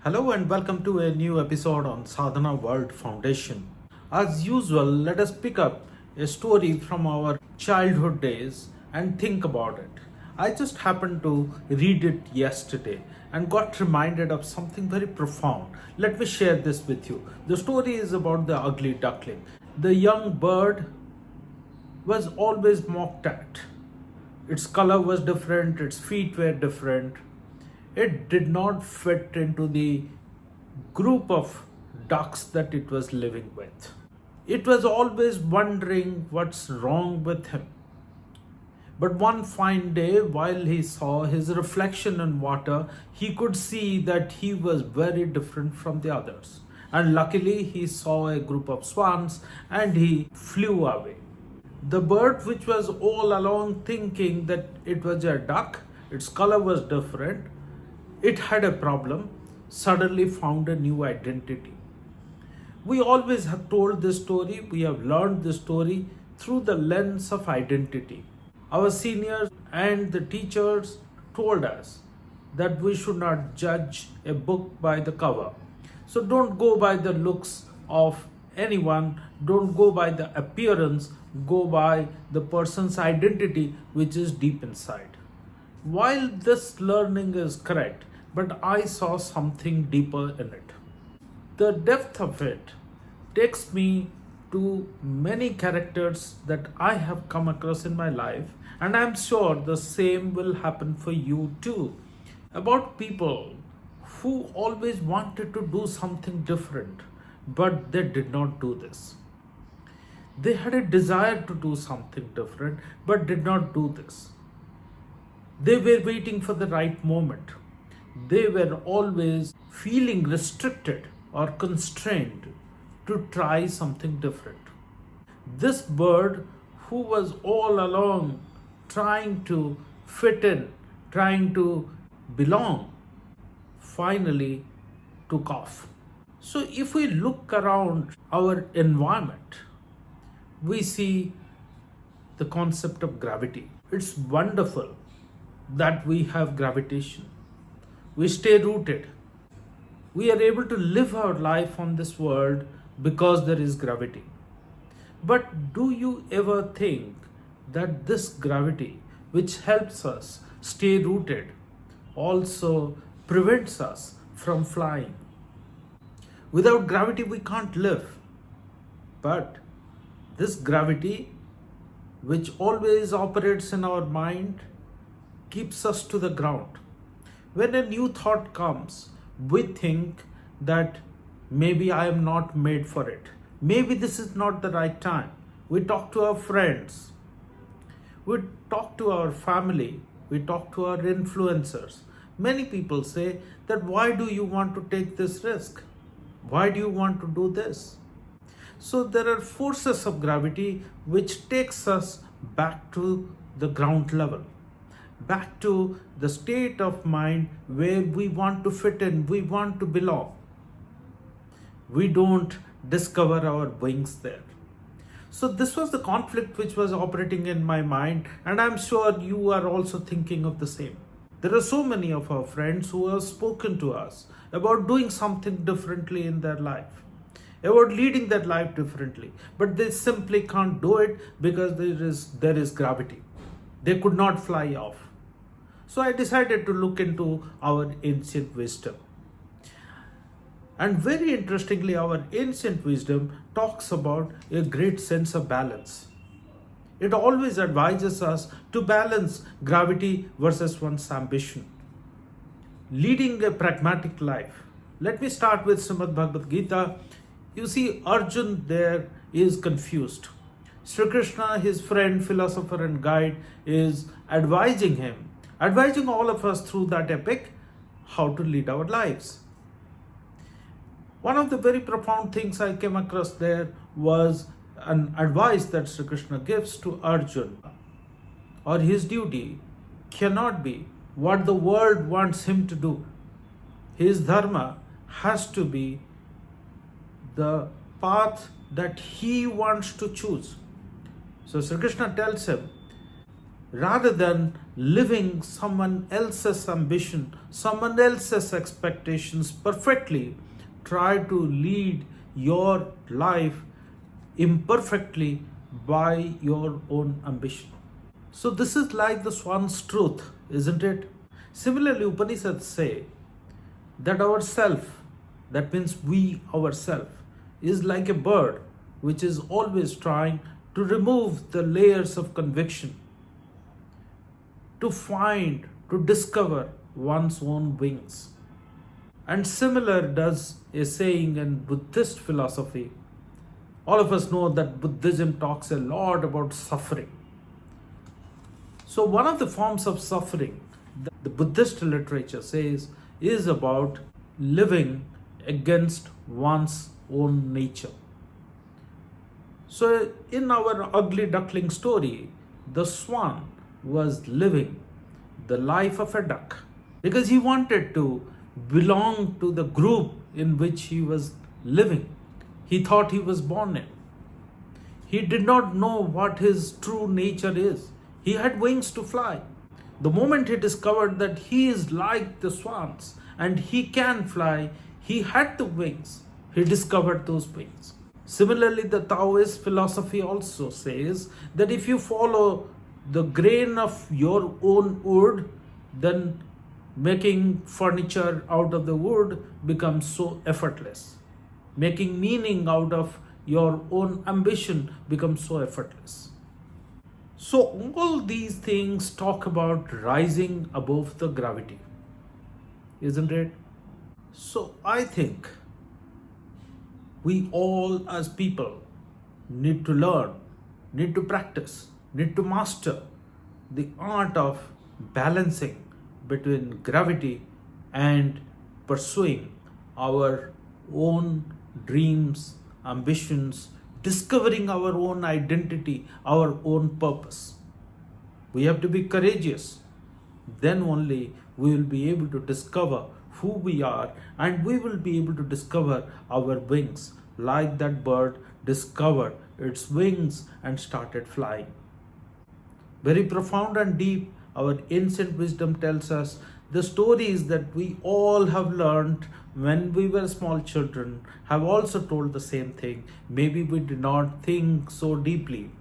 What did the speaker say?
Hello and welcome to a new episode on Sadhana World Foundation. As usual, let us pick up a story from our childhood days and think about it. I just happened to read it yesterday and got reminded of something very profound. Let me share this with you. The story is about the ugly duckling. The young bird was always mocked at. Its color was different, its feet were different. It did not fit into the group of ducks that it was living with. It was always wondering what's wrong with him. But one fine day, while he saw his reflection in water, he could see that he was very different from the others. And luckily, he saw a group of swans and he flew away. The bird, which was all along thinking that it was a duck, its color was different, it had a problem, suddenly found a new identity. We always have told this story, we have learned this story through the lens of identity. Our seniors and the teachers told us that we should not judge a book by the cover. So don't go by the looks of anyone, don't go by the appearance, go by the person's identity which is deep inside. While this learning is correct, but I saw something deeper in it. The depth of it takes me to many characters that I have come across in my life, and I'm sure the same will happen for you too. About people who always wanted to do something different, but they did not do this. They had a desire to do something different, but did not do this. They were waiting for the right moment. They were always feeling restricted or constrained to try something different. This bird, who was all along trying to fit in, trying to belong, finally took off. So, if we look around our environment, we see the concept of gravity. It's wonderful that we have gravitation. We stay rooted. We are able to live our life on this world because there is gravity. But do you ever think that this gravity, which helps us stay rooted, also prevents us from flying? Without gravity, we can't live. But this gravity, which always operates in our mind, keeps us to the ground. When a new thought comes, we think that maybe I am not made for it. Maybe this is not the right time. We talk to our friends. We talk to our family. We talk to our influencers. Many people say that why do you want to take this risk? Why do you want to do this? So there are forces of gravity which takes us back to the ground level, back to the state of mind where we want to fit in, we want to belong. We don't discover our wings there. So this was the conflict which was operating in my mind, and I'm sure you are also thinking of the same. There are so many of our friends who have spoken to us about doing something differently in their life, about leading their life differently, but they simply can't do it because there is gravity. They could not fly off. So I decided to look into our ancient wisdom. And very interestingly, our ancient wisdom talks about a great sense of balance. It always advises us to balance gravity versus one's ambition. Leading a pragmatic life. Let me start with Srimad Bhagavad Gita. You see, Arjun there is confused. Sri Krishna, his friend, philosopher, and guide, is advising him, advising all of us through that epic, how to lead our lives. One of the very profound things I came across there was an advice that Sri Krishna gives to Arjun, or his duty cannot be what the world wants him to do. His dharma has to be the path that he wants to choose. So Sri Krishna tells him, rather than living someone else's ambition, someone else's expectations perfectly. Try to lead your life imperfectly by your own ambition. So, this is like the swan's truth, isn't it? Similarly, Upanishads say that our self, that means we ourself, is like a bird which is always trying to remove the layers of conviction, to find, to discover one's own wings. And similar does a saying in Buddhist philosophy. All of us know that Buddhism talks a lot about suffering. So, one of the forms of suffering that the Buddhist literature says is about living against one's own nature. So, in our Ugly Duckling story, the swan was living the life of a duck because he wanted to belong to the group in which he was living. He thought he was born in. He did not know what his true nature is. He had wings to fly. The moment he discovered that he is like the swans and he can fly, he had the wings. He discovered those wings. Similarly, the Taoist philosophy also says that if you follow the grain of your own wood, then making furniture out of the wood becomes so effortless. Making meaning out of your own ambition becomes so effortless. So, all these things talk about rising above the gravity, isn't it? So, I think we all as people need to learn, need to practice, need to master the art of balancing between gravity and pursuing our own dreams, ambitions, discovering our own identity, our own purpose. We have to be courageous. Then only we will be able to discover who we are and we will be able to discover our wings, like that bird discovered its wings and started flying. Very profound and deep, our ancient wisdom tells us the stories that we all have learned when we were small children have also told the same thing. Maybe we did not think so deeply,